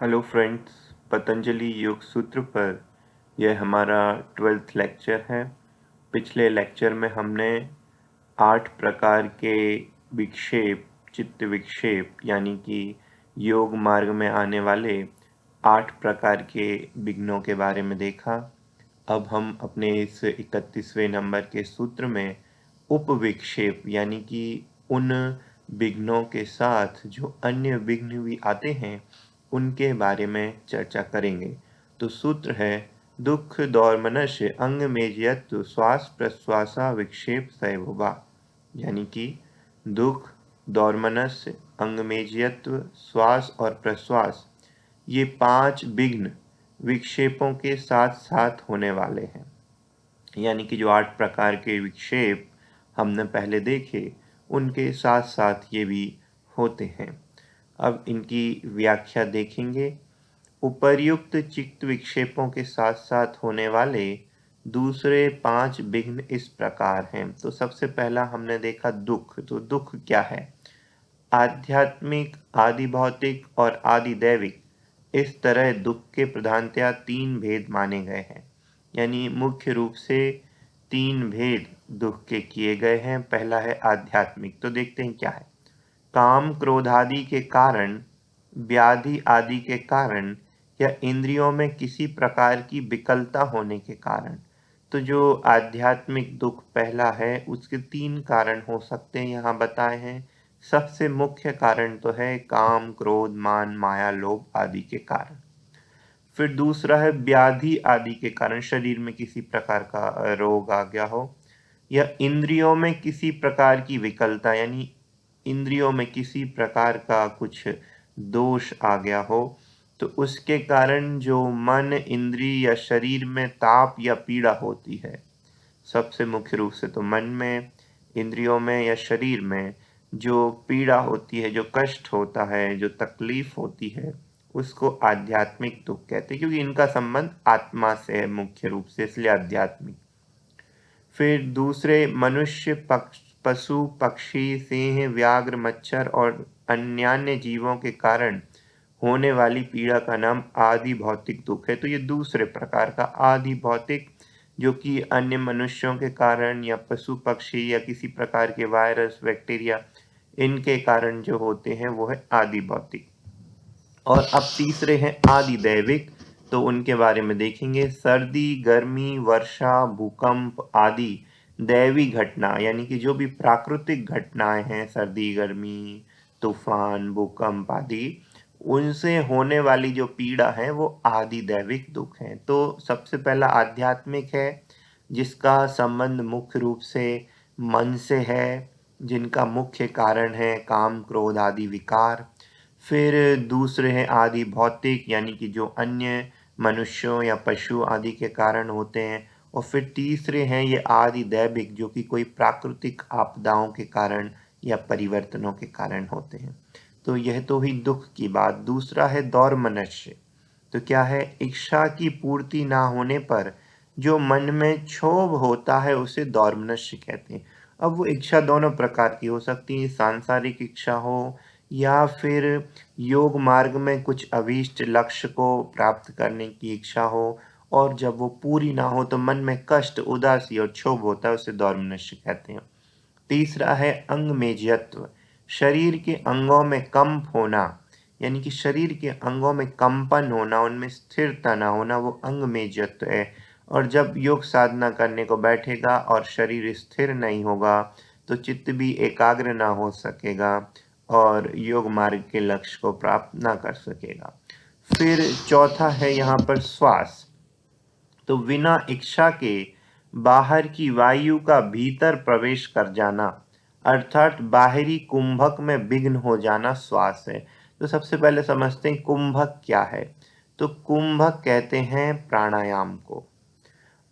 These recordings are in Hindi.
हेलो फ्रेंड्स, पतंजलि योग सूत्र पर यह हमारा 12th लेक्चर है। पिछले लेक्चर में हमने 8 प्रकार के विक्षेप, चित्त विक्षेप यानी कि योग मार्ग में आने वाले 8 प्रकार के विघ्नों के बारे में देखा। अब हम अपने इस 31वें नंबर के सूत्र में उपविक्षेप यानी कि उन विघ्नों के साथ जो अन्य विघ्न भी आते हैं उनके बारे में चर्चा करेंगे। तो सूत्र है दुख दौर्मनस्य अंग में यत्व श्वास प्रश्वासा विक्षेप सैववा, यानी कि दुख, दौर्मनस्य, अंगमेजयत्व, श्वास और प्रश्वास ये 5 विघ्न विक्षेपों के साथ साथ होने वाले हैं। यानी कि जो 8 प्रकार के विक्षेप हमने पहले देखे उनके साथ साथ ये भी होते हैं। अब इनकी व्याख्या देखेंगे। उपर्युक्त चित्त विक्षेपों के साथ साथ होने वाले दूसरे 5 विघ्न इस प्रकार हैं। तो सबसे पहला हमने देखा दुख। तो दुख क्या है? आध्यात्मिक, आदि भौतिक और आदि दैविक, इस तरह दुख के प्रधानतया 3 भेद माने गए हैं। यानी मुख्य रूप से 3 भेद दुख के किए गए हैं। पहला है आध्यात्मिक। तो देखते हैं क्या है। काम क्रोध आदि के कारण, व्याधि आदि के कारण या इंद्रियों में किसी प्रकार की विकलता होने के कारण। तो जो आध्यात्मिक दुख पहला है उसके 3 कारण हो सकते हैं, यहाँ बताए हैं। सबसे मुख्य कारण तो है काम क्रोध मान माया लोभ आदि के कारण। फिर दूसरा है व्याधि आदि के कारण, शरीर में किसी प्रकार का रोग आ गया हो या इंद्रियों में किसी प्रकार की विकलता, यानी इंद्रियों में किसी प्रकार का कुछ दोष आ गया हो, तो उसके कारण जो मन, इंद्रिय या शरीर में ताप या पीड़ा होती है। सबसे मुख्य रूप से तो मन में, इंद्रियों में या शरीर में जो पीड़ा होती है, जो कष्ट होता है, जो तकलीफ होती है, उसको आध्यात्मिक दुख कहते हैं, क्योंकि इनका संबंध आत्मा से है मुख्य रूप से, इसलिए आध्यात्मिक। फिर दूसरे मनुष्य, पशु पक्षी, सिंह, व्याघ्र, मच्छर और अन्यान्य जीवों के कारण होने वाली पीड़ा का नाम आदि भौतिक दुख है। तो ये दूसरे प्रकार का आदि भौतिक, जो कि अन्य मनुष्यों के कारण या पशु पक्षी या किसी प्रकार के वायरस, बैक्टीरिया, इनके कारण जो होते हैं वो है आदि भौतिक। और अब तीसरे हैं आदि दैविक। तो उनके बारे में देखेंगे। सर्दी, गर्मी, वर्षा, भूकंप आदि दैवी घटना, यानी कि जो भी प्राकृतिक घटनाएं हैं, सर्दी, गर्मी, तूफान, भूकंप आदि, उनसे होने वाली जो पीड़ा है वो आदि दैविक दुख है। तो सबसे पहला आध्यात्मिक है, जिसका संबंध मुख्य रूप से मन से है, जिनका मुख्य कारण है काम क्रोध आदि विकार। फिर दूसरे हैं आदि भौतिक, यानी कि जो अन्य मनुष्यों या पशु आदि के कारण होते हैं। और फिर तीसरे हैं ये आदि दैविक, जो कि कोई प्राकृतिक आपदाओं के कारण या परिवर्तनों के कारण होते हैं। तो यह तो हुई दुख की बात। दूसरा है दौर्मनस्य। तो क्या है? इच्छा की पूर्ति ना होने पर जो मन में क्षोभ होता है उसे दौर्मनस्य कहते हैं। अब वो इच्छा दोनों प्रकार की हो सकती है, सांसारिक इच्छा हो या फिर योग मार्ग में कुछ अभीष्ट लक्ष्य को प्राप्त करने की इच्छा हो, और जब वो पूरी ना हो तो मन में कष्ट, उदासी और क्षोभ होता है, उसे दौर्मनस्य कहते हैं। तीसरा है अंगमेजयत्व, शरीर के अंगों में कंप होना, यानी कि शरीर के अंगों में कंपन होना, उनमें स्थिरता ना होना, वो अंगमेजयत्व है। और जब योग साधना करने को बैठेगा और शरीर स्थिर नहीं होगा तो चित्त भी एकाग्र ना हो सकेगा और योग मार्ग के लक्ष्य को प्राप्त ना कर सकेगा। फिर चौथा है यहाँ पर श्वास। तो बिना इच्छा के बाहर की वायु का भीतर प्रवेश कर जाना, अर्थात बाहरी कुंभक में विघ्न हो जाना, श्वास है। तो सबसे पहले समझते हैं कुंभक क्या है। तो कुंभक कहते हैं प्राणायाम को,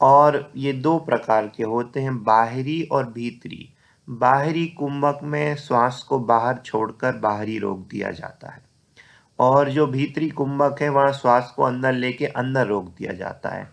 और ये 2 प्रकार के होते हैं, बाहरी और भीतरी। बाहरी कुंभक में श्वास को बाहर छोड़कर बाहरी रोक दिया जाता है, और जो भीतरी कुंभक है वहाँ श्वास को अंदर लेके अंदर रोक दिया जाता है।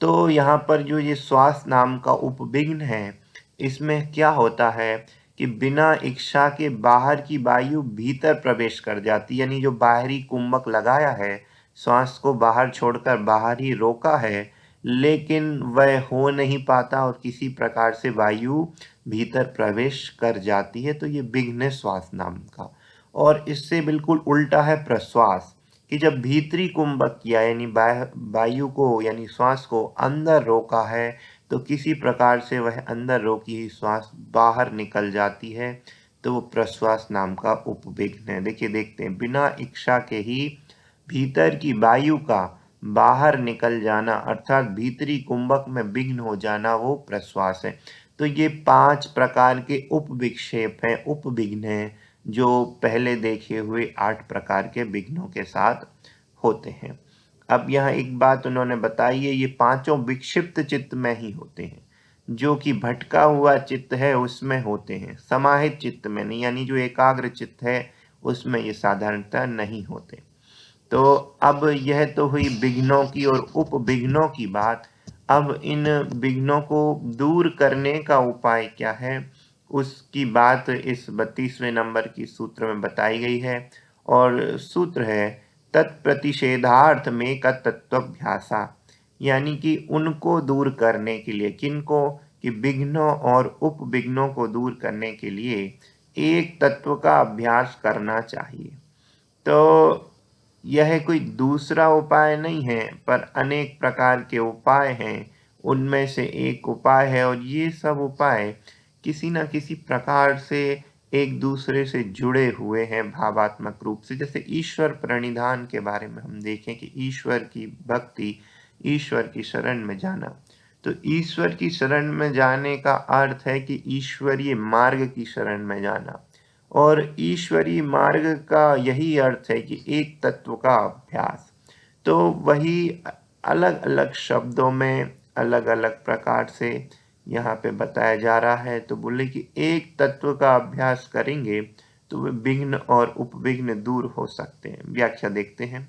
तो यहाँ पर जो ये श्वास नाम का उपविघ्न है, इसमें क्या होता है कि बिना इच्छा के बाहर की वायु भीतर प्रवेश कर जाती, यानी जो बाहरी कुंभक लगाया है, श्वास को बाहर छोड़कर बाहर ही रोका है, लेकिन वह हो नहीं पाता और किसी प्रकार से वायु भीतर प्रवेश कर जाती है, तो ये विघ्न श्वास नाम का। और इससे बिल्कुल उल्टा है प्रश्वास, कि जब भीतरी कुंभक किया यानी वायु को यानी श्वास को अंदर रोका है, तो किसी प्रकार से वह अंदर रोकी हुई श्वास बाहर निकल जाती है, तो वो प्रश्वास नाम का उपविघ्न है। देखिए, देखते हैं, बिना इच्छा के ही भीतर की वायु का बाहर निकल जाना अर्थात भीतरी कुंभक में विघ्न हो जाना, वो प्रश्वास है। तो ये 5 प्रकार के उपविक्षेप हैं, उपविघ्न हैं, जो पहले देखे हुए 8 प्रकार के विघ्नों के साथ होते हैं। अब यहाँ एक बात उन्होंने बताई है, ये पांचों विक्षिप्त चित्त में ही होते हैं, जो कि भटका हुआ चित्त है उसमें होते हैं, समाहित चित्त में नहीं, यानी जो एकाग्र चित्त है उसमें ये साधारणतः नहीं होते। तो अब यह तो हुई विघ्नों की और उपविघ्नों की बात। अब इन विघ्नों को दूर करने का उपाय क्या है, उसकी बात इस 32वें नंबर की सूत्र में बताई गई है। और सूत्र है, तत्प्रतिषेधार्थ में का तत्वभ्यासा, यानी कि उनको दूर करने के लिए, किनको, कि विघ्नों और उपविघ्नों को दूर करने के लिए एक तत्व का अभ्यास करना चाहिए। तो यह कोई दूसरा उपाय नहीं है, पर अनेक प्रकार के उपाय हैं, उनमें से एक उपाय है, और ये सब उपाय किसी न किसी प्रकार से एक दूसरे से जुड़े हुए हैं भावात्मक रूप से। जैसे ईश्वर प्रणिधान के बारे में हम देखें कि ईश्वर की भक्ति, ईश्वर की शरण में जाना। तो ईश्वर की शरण में जाने का अर्थ है कि ईश्वरीय मार्ग की शरण में जाना, और ईश्वरीय मार्ग का यही अर्थ है कि एक तत्व का अभ्यास। तो वही अलग अलग शब्दों में अलग अलग प्रकार से यहाँ पे बताया जा रहा है। तो बोले कि एक तत्व का अभ्यास करेंगे तो वे विघ्न और उपविघ्न दूर हो सकते हैं। व्याख्या देखते हैं।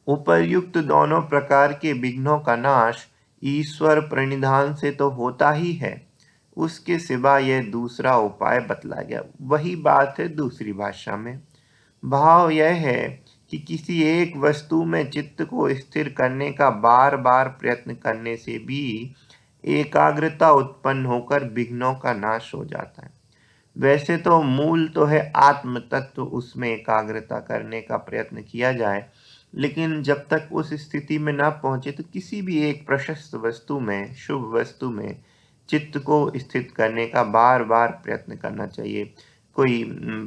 उपर्युक्त दोनों प्रकार के विघ्नों का नाश ईश्वर प्रणिधान से तो होता ही है, उसके सिवा यह दूसरा उपाय बतलाया गया। वही बात है दूसरी भाषा में। भाव यह है कि किसी एक वस्तु में चित्त को स्थिर करने का बार बार प्रयत्न करने से भी एकाग्रता उत्पन्न होकर विघ्नों का नाश हो जाता है। वैसे तो मूल तो है आत्म तत्व, उसमें एकाग्रता करने का प्रयत्न किया जाए, लेकिन जब तक उस स्थिति में ना पहुंचे तो किसी भी एक प्रशस्त वस्तु में, शुभ वस्तु में चित्त को स्थित करने का बार बार प्रयत्न करना चाहिए। कोई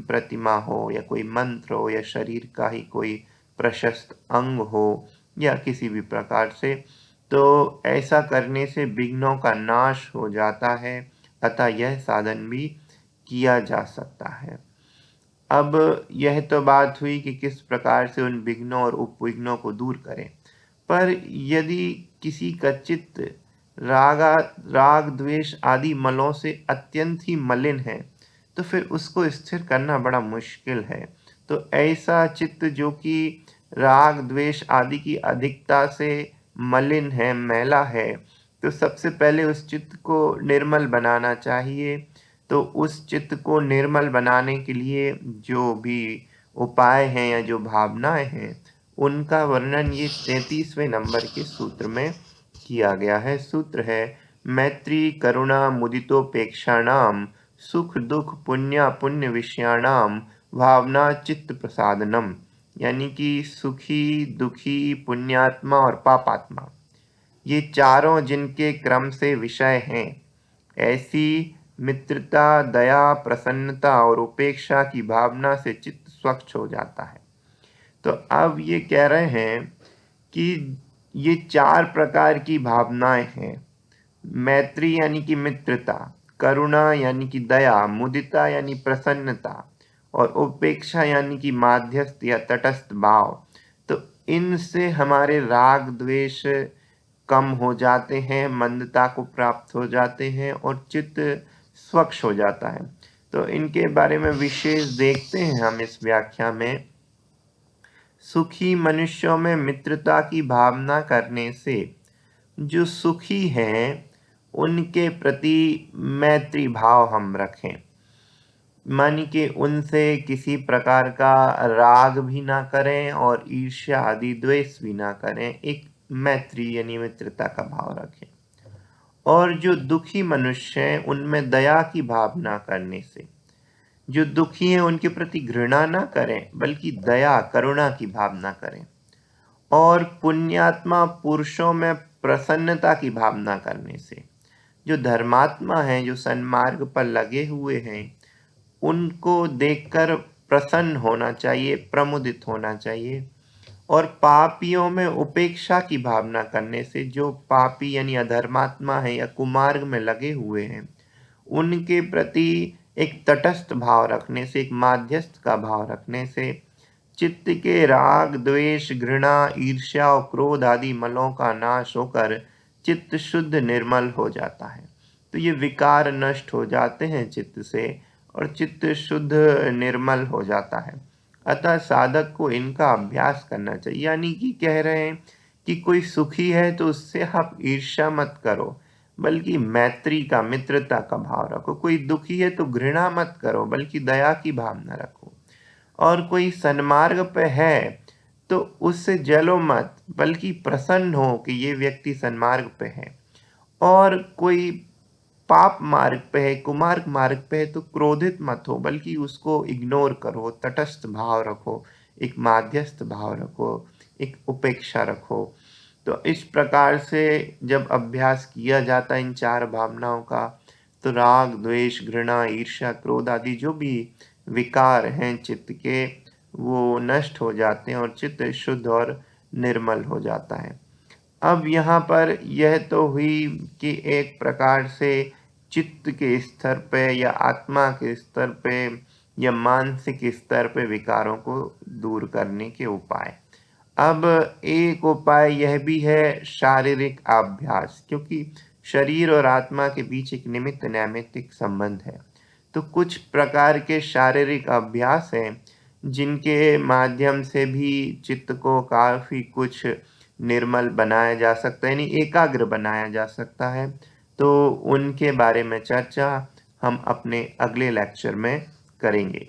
प्रतिमा हो या कोई मंत्र हो या शरीर का ही कोई प्रशस्त अंग हो या किसी भी प्रकार से, तो ऐसा करने से विघ्नों का नाश हो जाता है। अतः यह साधन भी किया जा सकता है। अब यह तो बात हुई कि किस प्रकार से उन विघ्नों और उपविघ्नों को दूर करें। पर यदि किसी का चित्त राग द्वेष आदि मलों से अत्यंत ही मलिन है, तो फिर उसको स्थिर करना बड़ा मुश्किल है। तो ऐसा चित्त जो कि राग द्वेष आदि की अधिकता से मलिन है, मैला है, तो सबसे पहले उस चित्त को निर्मल बनाना चाहिए। तो उस चित्त को निर्मल बनाने के लिए जो भी उपाय हैं या जो भावनाएं हैं, उनका वर्णन ये 33वें नंबर के सूत्र में किया गया है। सूत्र है, मैत्री करुणा मुदितोपेक्षाणाम सुख दुख पुण्य विषयाणाम भावना चित्त प्रसादनम, यानी कि सुखी, दुखी, पुण्यात्मा और पापात्मा, ये चारों जिनके क्रम से विषय हैं, ऐसी मित्रता, दया, प्रसन्नता और उपेक्षा की भावना से चित्त स्वच्छ हो जाता है। तो अब ये कह रहे हैं कि ये 4 प्रकार की भावनाएं हैं। मैत्री यानी कि मित्रता, करुणा यानी कि दया, मुदिता यानी प्रसन्नता, और उपेक्षा यानी कि माध्यस्थ या तटस्थ भाव। तो इनसे हमारे राग द्वेष कम हो जाते हैं, मंदता को प्राप्त हो जाते हैं और चित्त स्वच्छ हो जाता है। तो इनके बारे में विशेष देखते हैं हम इस व्याख्या में। सुखी मनुष्यों में मित्रता की भावना करने से जो सुखी हैं उनके प्रति मैत्री भाव हम रखें। मानी कि उनसे किसी प्रकार का राग भी ना करें और ईर्ष्या आदि द्वेष भी ना करें, एक मैत्री यानी मित्रता का भाव रखें। और जो दुखी मनुष्य हैं उनमें दया की भावना करने से, जो दुखी हैं उनके प्रति घृणा ना करें बल्कि दया करुणा की भावना करें। और पुण्यात्मा पुरुषों में प्रसन्नता की भावना करने से, जो धर्मात्मा हैं, जो सन्मार्ग पर लगे हुए हैं, उनको देखकर प्रसन्न होना चाहिए, प्रमुदित होना चाहिए। और पापियों में उपेक्षा की भावना करने से, जो पापी यानी अधर्मात्मा है या कुमार्ग में लगे हुए हैं, उनके प्रति एक तटस्थ भाव रखने से, एक माध्यस्थ का भाव रखने से चित्त के राग द्वेष घृणा ईर्ष्या और क्रोध आदि मलों का नाश होकर चित्त शुद्ध निर्मल हो जाता है। तो ये विकार नष्ट हो जाते हैं चित्त से और चित्त शुद्ध निर्मल हो जाता है। अतः साधक को इनका अभ्यास करना चाहिए। यानी कि कह रहे हैं कि कोई सुखी है तो उससे आप ईर्ष्या मत करो, बल्कि मैत्री का, मित्रता का भाव रखो। कोई दुखी है तो घृणा मत करो, बल्कि दया की भावना रखो। और कोई सन्मार्ग पे है तो उससे जलो मत, बल्कि प्रसन्न हो कि ये व्यक्ति सन्मार्ग पे है। और कोई पाप मार्ग पे है, कुमार्ग मार्ग पे है तो क्रोधित मत हो, बल्कि उसको इग्नोर करो, तटस्थ भाव रखो, एक माध्यस्थ भाव रखो, एक उपेक्षा रखो। तो इस प्रकार से जब अभ्यास किया जाता है इन चार भावनाओं का, तो राग द्वेष घृणा ईर्ष्या क्रोध आदि जो भी विकार हैं चित्त के, वो नष्ट हो जाते हैं और चित्त शुद्ध और निर्मल हो जाता है। अब यहाँ पर यह तो हुई कि एक प्रकार से चित्त के स्तर पे या आत्मा के स्तर पे या मानसिक स्तर पे विकारों को दूर करने के उपाय। अब एक उपाय यह भी है शारीरिक अभ्यास, क्योंकि शरीर और आत्मा के बीच एक निमित्त नैमित्तिक संबंध है। तो कुछ प्रकार के शारीरिक अभ्यास हैं जिनके माध्यम से भी चित्त को काफी कुछ निर्मल बनाया जा सकता है, यानी एकाग्र बनाया जा सकता है। तो उनके बारे में चर्चा हम अपने अगले लेक्चर में करेंगे।